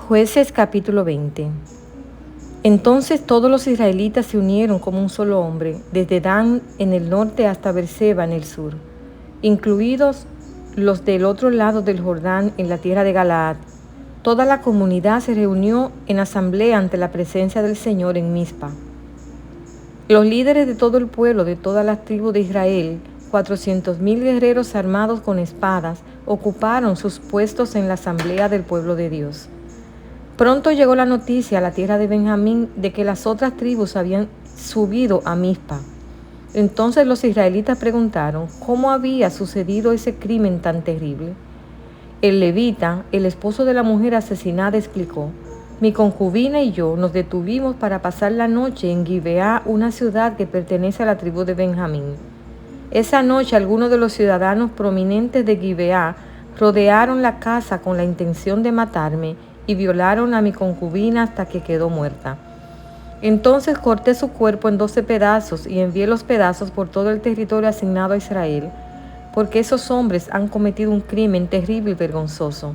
Jueces capítulo 20. Entonces todos los israelitas se unieron como un solo hombre, desde Dan en el norte hasta Beerseba en el sur, incluidos los del otro lado del Jordán en la tierra de Galaad. Toda la comunidad se reunió en asamblea ante la presencia del Señor en Mizpa. Los líderes de todo el pueblo, de todas las tribus de Israel, 400,000 guerreros armados con espadas, ocuparon sus puestos en la asamblea del pueblo de Dios. Pronto llegó la noticia a la tierra de Benjamín de que las otras tribus habían subido a Mizpa. Entonces los israelitas preguntaron cómo había sucedido ese crimen tan terrible. El levita, el esposo de la mujer asesinada, explicó: mi concubina y yo nos detuvimos para pasar la noche en Gibeá, una ciudad que pertenece a la tribu de Benjamín. Esa noche algunos de los ciudadanos prominentes de Gibeá rodearon la casa con la intención de matarme y violaron a mi concubina hasta que quedó muerta. Entonces corté su cuerpo en 12 pedazos y envié los pedazos por todo el territorio asignado a Israel, porque esos hombres han cometido un crimen terrible y vergonzoso.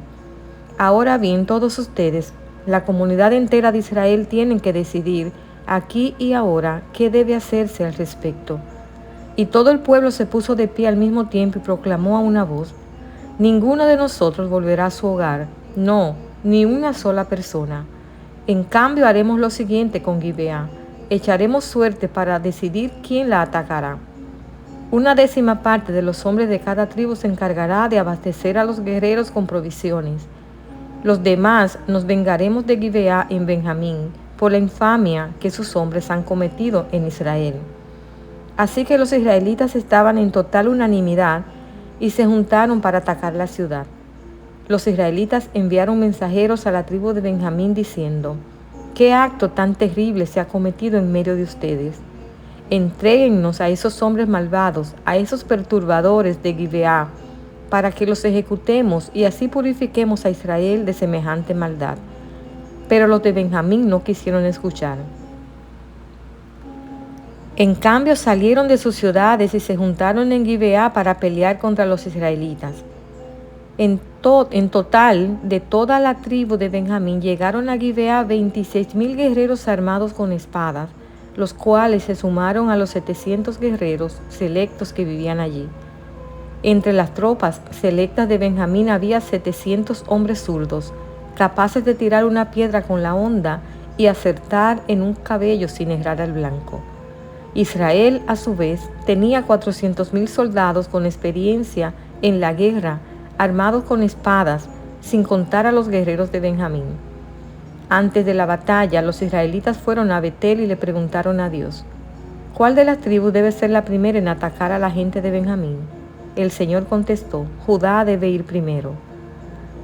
Ahora bien, todos ustedes, la comunidad entera de Israel, tienen que decidir aquí y ahora qué debe hacerse al respecto. Y todo el pueblo se puso de pie al mismo tiempo y proclamó a una voz: ninguno de nosotros volverá a su hogar, no, ni una sola persona. En cambio haremos lo siguiente con Gibeá: echaremos suerte para decidir quién la atacará. 1/10 parte de los hombres de cada tribu se encargará de abastecer a los guerreros con provisiones. Los demás nos vengaremos de Gibeá en Benjamín por la infamia que sus hombres han cometido en Israel. Así que los israelitas estaban en total unanimidad y se juntaron para atacar la ciudad. Los israelitas enviaron mensajeros a la tribu de Benjamín diciendo: ¿qué acto tan terrible se ha cometido en medio de ustedes? Entréguennos a esos hombres malvados, a esos perturbadores de Gibeá, para que los ejecutemos y así purifiquemos a Israel de semejante maldad. Pero los de Benjamín no quisieron escuchar. En cambio salieron de sus ciudades y se juntaron en Gibeá para pelear contra los israelitas. En total, de toda la tribu de Benjamín llegaron a Gibeá 26,000 guerreros armados con espadas, los cuales se sumaron a los 700 guerreros selectos que vivían allí. Entre las tropas selectas de Benjamín había 700 hombres zurdos, capaces de tirar una piedra con la honda y acertar en un cabello sin errar al blanco. Israel, a su vez, tenía 400,000 soldados con experiencia en la guerra, armados con espadas, sin contar a los guerreros de Benjamín. Antes de la batalla, los israelitas fueron a Betel y le preguntaron a Dios: ¿cuál de las tribus debe ser la primera en atacar a la gente de Benjamín? El Señor contestó: Judá debe ir primero.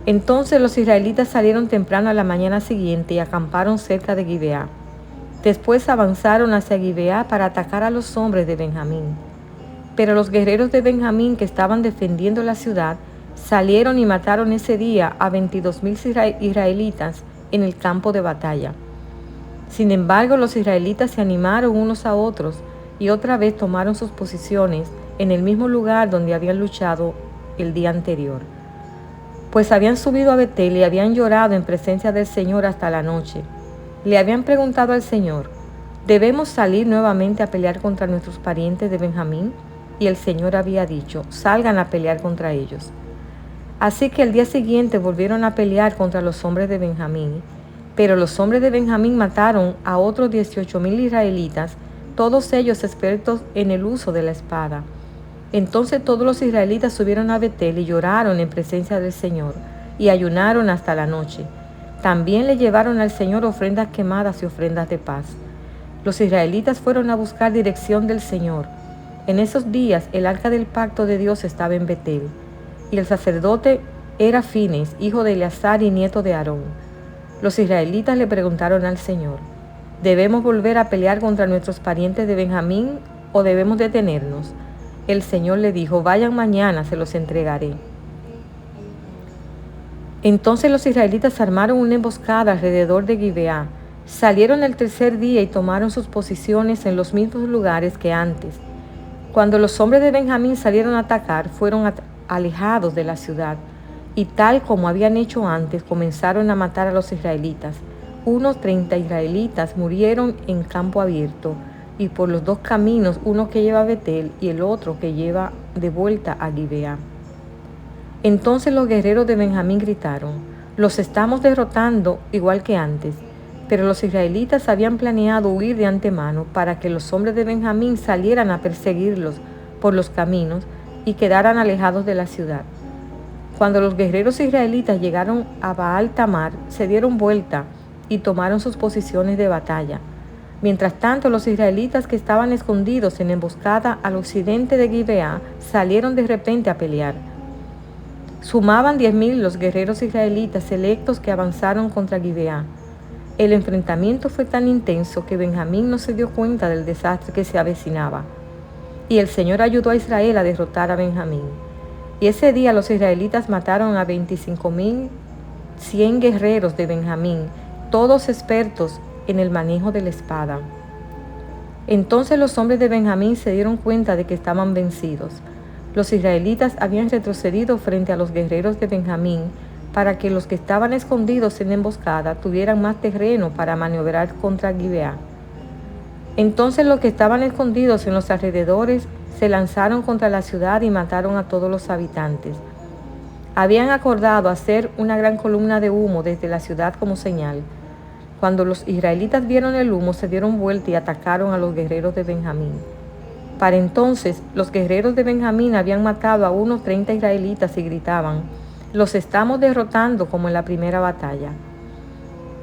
Entonces los israelitas salieron temprano a la mañana siguiente y acamparon cerca de Gibeá. Después avanzaron hacia Gibeá para atacar a los hombres de Benjamín. Pero los guerreros de Benjamín que estaban defendiendo la ciudad salieron y mataron ese día a 22,000 israelitas en el campo de batalla. Sin embargo, los israelitas se animaron unos a otros y otra vez tomaron sus posiciones en el mismo lugar donde habían luchado el día anterior. Pues habían subido a Betel y habían llorado en presencia del Señor hasta la noche. Le habían preguntado al Señor: ¿debemos salir nuevamente a pelear contra nuestros parientes de Benjamín? Y el Señor había dicho: salgan a pelear contra ellos. Así que el día siguiente volvieron a pelear contra los hombres de Benjamín. Pero los hombres de Benjamín mataron a otros 18,000 israelitas, todos ellos expertos en el uso de la espada. Entonces todos los israelitas subieron a Betel y lloraron en presencia del Señor, y ayunaron hasta la noche. También le llevaron al Señor ofrendas quemadas y ofrendas de paz. Los israelitas fueron a buscar dirección del Señor. En esos días el arca del pacto de Dios estaba en Betel, y el sacerdote era Fines, hijo de Eleazar y nieto de Aarón. Los israelitas le preguntaron al Señor: ¿debemos volver a pelear contra nuestros parientes de Benjamín o debemos detenernos? El Señor le dijo: vayan mañana, se los entregaré. Entonces los israelitas armaron una emboscada alrededor de Gibeá. Salieron el tercer día y tomaron sus posiciones en los mismos lugares que antes. Cuando los hombres de Benjamín salieron a atacar, fueron alejados de la ciudad. y tal como habían hecho antes, comenzaron a matar a los israelitas. Unos 30 israelitas murieron en campo abierto, y por los dos caminos, uno que lleva a Betel y el otro que lleva de vuelta a Gibeá. Entonces los guerreros de Benjamín gritaron: los estamos derrotando igual que antes. Pero los israelitas habían planeado huir de antemano para que los hombres de Benjamín salieran a perseguirlos por los caminos y quedaran alejados de la ciudad. Cuando los guerreros israelitas llegaron a Baal Tamar, se dieron vuelta y tomaron sus posiciones de batalla. Mientras tanto, los israelitas que estaban escondidos en emboscada al occidente de Gibeá salieron de repente a pelear. Sumaban 10,000 los guerreros israelitas selectos que avanzaron contra Gibeá. El enfrentamiento fue tan intenso que Benjamín no se dio cuenta del desastre que se avecinaba. Y el Señor ayudó a Israel a derrotar a Benjamín. Y ese día los israelitas mataron a 25,100 guerreros de Benjamín, todos expertos en el manejo de la espada. Entonces los hombres de Benjamín se dieron cuenta de que estaban vencidos. Los israelitas habían retrocedido frente a los guerreros de Benjamín para que los que estaban escondidos en emboscada tuvieran más terreno para maniobrar contra Gibeá. Entonces los que estaban escondidos en los alrededores se lanzaron contra la ciudad y mataron a todos los habitantes. Habían acordado hacer una gran columna de humo desde la ciudad como señal. Cuando los israelitas vieron el humo, se dieron vuelta y atacaron a los guerreros de Benjamín. Para entonces, los guerreros de Benjamín habían matado a unos 30 israelitas y gritaban: los estamos derrotando como en la primera batalla.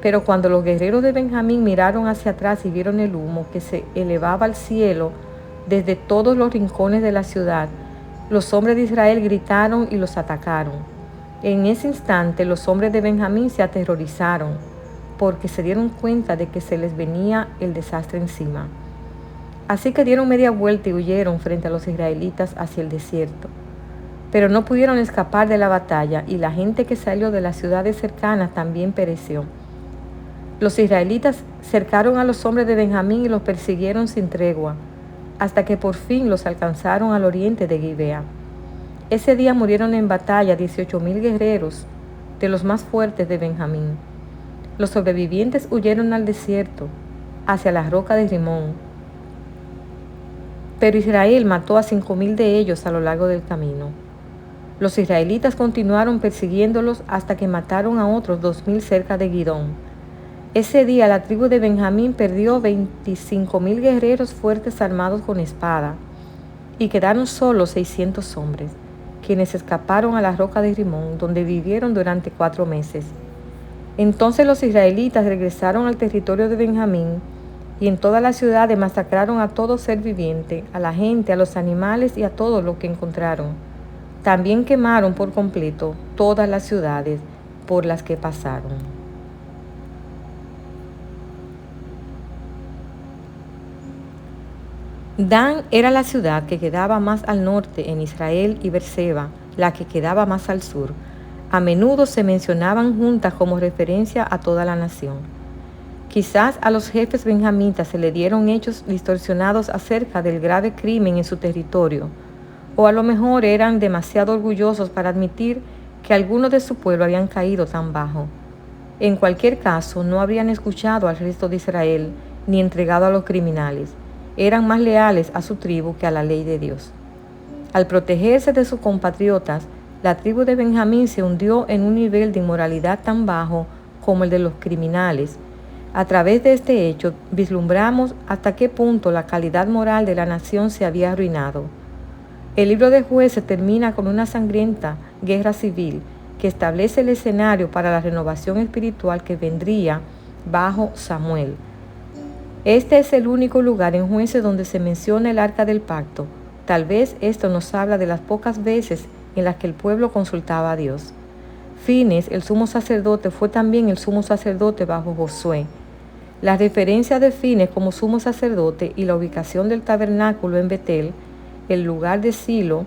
Pero cuando los guerreros de Benjamín miraron hacia atrás y vieron el humo que se elevaba al cielo desde todos los rincones de la ciudad, los hombres de Israel gritaron y los atacaron. En ese instante los hombres de Benjamín se aterrorizaron, porque se dieron cuenta de que se les venía el desastre encima. Así que dieron media vuelta y huyeron frente a los israelitas hacia el desierto. Pero no pudieron escapar de la batalla, y la gente que salió de las ciudades cercanas también pereció. Los israelitas cercaron a los hombres de Benjamín y los persiguieron sin tregua, hasta que por fin los alcanzaron al oriente de Gibeá. Ese día murieron en batalla 18,000 guerreros, de los más fuertes de Benjamín. Los sobrevivientes huyeron al desierto, hacia la roca de Rimón. Pero Israel mató a 5,000 de ellos a lo largo del camino. Los israelitas continuaron persiguiéndolos hasta que mataron a otros 2,000 cerca de Gidón. Ese día la tribu de Benjamín perdió 25,000 guerreros fuertes armados con espada, y quedaron solo 600 hombres, quienes escaparon a la roca de Rimón, donde vivieron durante 4 meses. Entonces los israelitas regresaron al territorio de Benjamín, y en toda la ciudad masacraron a todo ser viviente, a la gente, a los animales y a todo lo que encontraron. También quemaron por completo todas las ciudades por las que pasaron. Dan era la ciudad que quedaba más al norte en Israel, y Beerseba la que quedaba más al sur. A menudo se mencionaban juntas como referencia a toda la nación. Quizás a los jefes benjamitas se le dieron hechos distorsionados acerca del grave crimen en su territorio, o a lo mejor eran demasiado orgullosos para admitir que algunos de su pueblo habían caído tan bajo. En cualquier caso, no habrían escuchado al resto de Israel ni entregado a los criminales. Eran más leales a su tribu que a la ley de Dios. Al protegerse de sus compatriotas, la tribu de Benjamín se hundió en un nivel de inmoralidad tan bajo como el de los criminales. A través de este hecho, vislumbramos hasta qué punto la calidad moral de la nación se había arruinado. El libro de Jueces termina con una sangrienta guerra civil que establece el escenario para la renovación espiritual que vendría bajo Samuel. Este es el único lugar en Jueces donde se menciona el arca del pacto. Tal vez esto nos habla de las pocas veces en las que el pueblo consultaba a Dios. Fines, el sumo sacerdote, fue también el sumo sacerdote bajo Josué. La referencia de Fines como sumo sacerdote y la ubicación del tabernáculo en Betel, el lugar de Silo,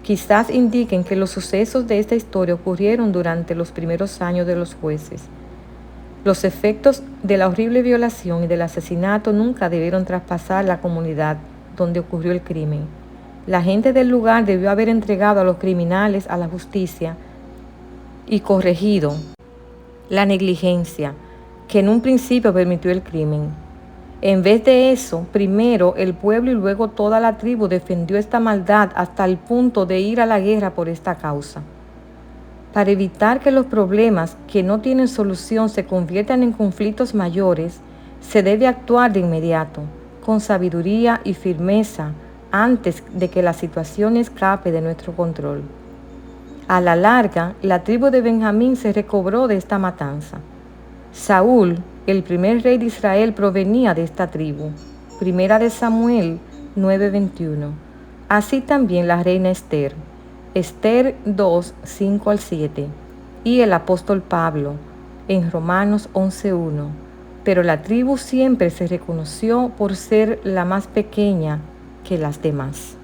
quizás indiquen que los sucesos de esta historia ocurrieron durante los primeros años de los jueces. Los efectos de la horrible violación y del asesinato nunca debieron traspasar la comunidad donde ocurrió el crimen. La gente del lugar debió haber entregado a los criminales a la justicia y corregido la negligencia que en un principio permitió el crimen. En vez de eso, primero el pueblo y luego toda la tribu defendió esta maldad hasta el punto de ir a la guerra por esta causa. Para evitar que los problemas que no tienen solución se conviertan en conflictos mayores, se debe actuar de inmediato, con sabiduría y firmeza, antes de que la situación escape de nuestro control. A la larga, la tribu de Benjamín se recobró de esta matanza. Saúl, el primer rey de Israel, provenía de esta tribu. Primera de Samuel 9:21. Así también la reina Esther. Esther 2, 5 al 7. Y el apóstol Pablo en Romanos 11:1. Pero la tribu siempre se reconoció por ser la más pequeña que las demás.